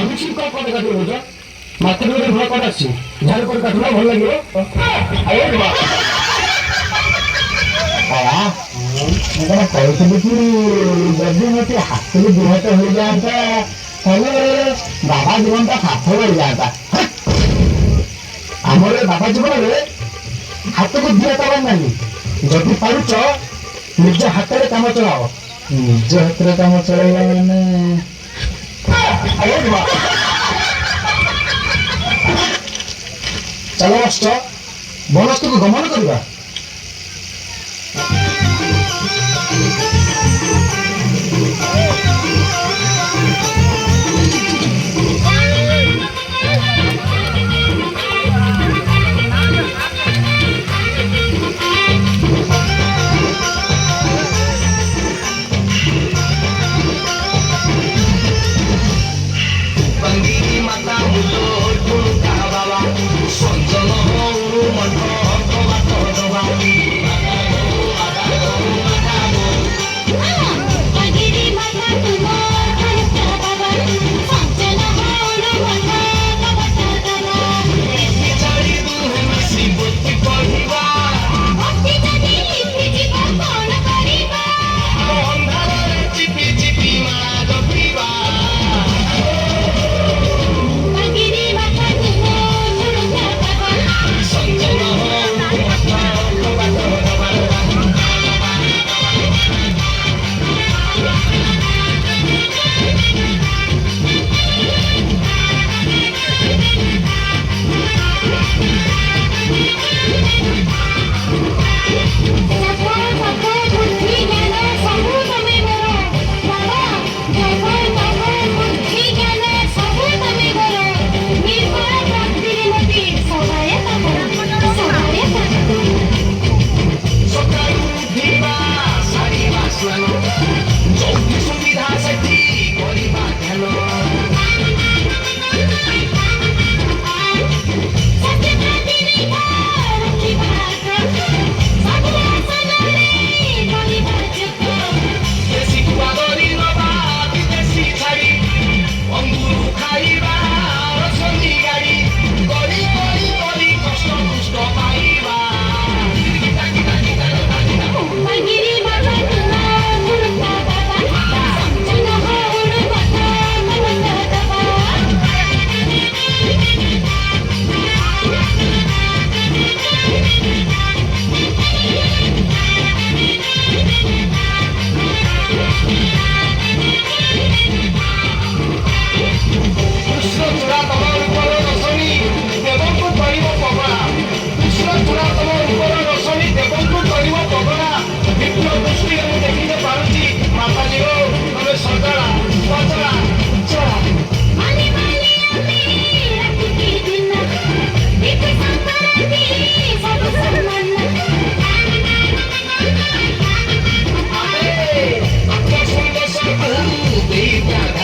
ଭାବୁଛି କଣ କଣ କାଟି ରହୁଛ ମାର୍କେଟ ଗୋଟେ ଭଲ କଟ ଆସିଛି ଝାଲ କରି କାଟିଲା ଭଲ ଲାଗିବ ମୁଁ କଣ କହୁଥିଲି କି ଯଦି ମତେ ହାତରୁ ଦୁହାତ ହେଇଯାଆନ୍ତା ତାହେଲେ ବାବା ଜୀବନଟା ସାର୍ଥକ ହେଇଯାଆନ୍ତା ଆମର ବାବା ଜୀବନରେ ହାତକୁ ଦିହାତ ନାହିଁ ଯଦି ପାରୁଛ ନିଜ ହାତରେ କାମ ଚଳାଅ ନିଜ ହାତରେ କାମ ଚଳେଇବା ମାନେ ଚାଲ ମାଷ୍ଟର ବନସ୍ତକୁ ଗମନ କରିବା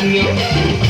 Daniel.